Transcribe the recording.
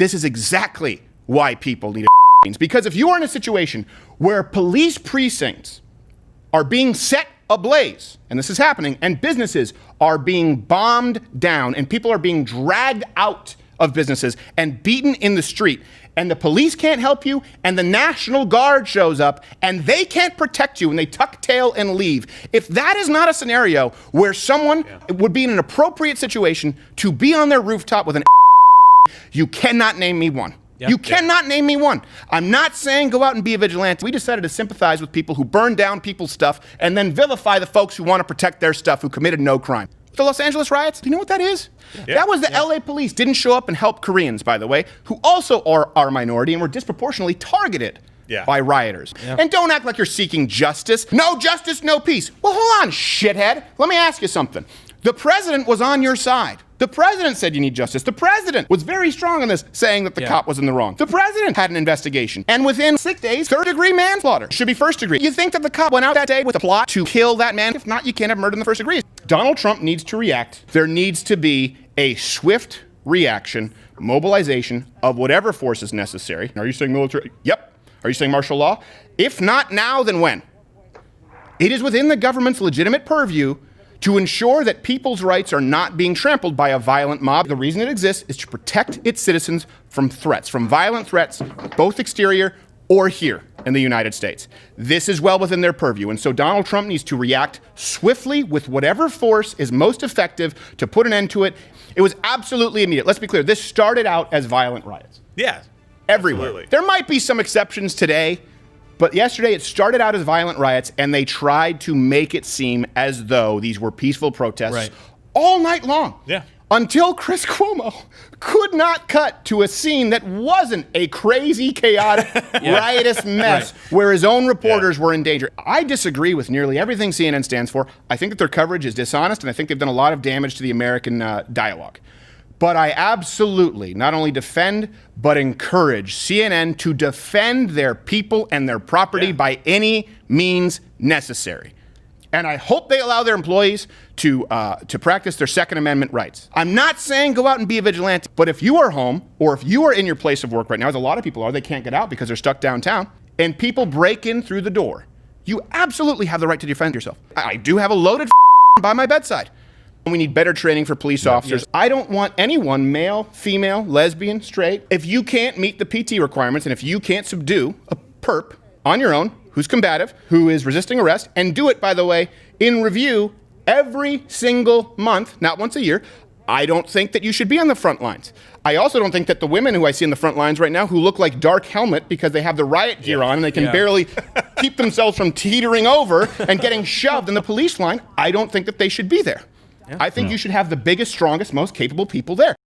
This is exactly why people need because if you are in a situation where police precincts are being set ablaze, and this is happening, and businesses are being bombed down, and people are being dragged out of businesses and beaten in the street, and the police can't help you, and the National Guard shows up, and they can't protect you, and they tuck tail and leave. If that is not a scenario where someone would be in an appropriate situation to be on their rooftop with an you cannot name me one. You cannot name me one. I'm not saying go out and be a vigilante. We decided to sympathize with people who burn down people's stuff and then vilify the folks who want to protect their stuff who committed no crime. The Los Angeles riots, do you know what that is? That was the LA police didn't show up and help Koreans, by the way, who also are our minority and were disproportionately targeted by rioters. And don't act like you're seeking justice. No justice, no peace. Well, hold on, shithead. Let me ask you something. The president was on your side. The president said you need justice. The president was very strong on this, saying that the cop was in the wrong. The president had an investigation. And within 6 days, third-degree manslaughter should be first degree. You think that the cop went out that day with a plot to kill that man? If not, you can't have murder in the first degree. Donald Trump needs to react. There needs to be a swift reaction, mobilization of whatever force is necessary. Are you saying military? Yep. Are you saying martial law? If not now, then when? It is within the government's legitimate purview to ensure that people's rights are not being trampled by a violent mob. The reason it exists is to protect its citizens from threats, from violent threats, both exterior or here in the United States. This is well within their purview, and so Donald Trump needs to react swiftly with whatever force is most effective to put an end to it. It was absolutely immediate. Let's be clear, this started out as violent riots. Yeah. Everywhere. Absolutely. There might be some exceptions today, but yesterday it started out as violent riots, and they tried to make it seem as though these were peaceful protests all night long. Yeah. Until Chris Cuomo could not cut to a scene that wasn't a crazy, chaotic, riotous mess where his own reporters were in danger. I disagree with nearly everything CNN stands for. I think that their coverage is dishonest, and I think they've done a lot of damage to the American dialogue. But I absolutely not only defend, but encourage CNN to defend their people and their property by any means necessary. And I hope they allow their employees to practice their Second Amendment rights. I'm not saying go out and be a vigilante, but if you are home or if you are in your place of work right now, as a lot of people are, they can't get out because they're stuck downtown, and people break in through the door, you absolutely have the right to defend yourself. I do have a loaded by my bedside. We need better training for police officers. I don't want anyone, male, female, lesbian, straight, if you can't meet the PT requirements and if you can't subdue a perp on your own who's combative, who is resisting arrest, and do it, by the way, in review every single month, not once a year, I don't think that you should be on the front lines. I also don't think that the women who I see in the front lines right now who look like Dark Helmet because they have the riot gear on and they can barely keep themselves from teetering over and getting shoved in the police line, I don't think that they should be there. I think you should have the biggest, strongest, most capable people there.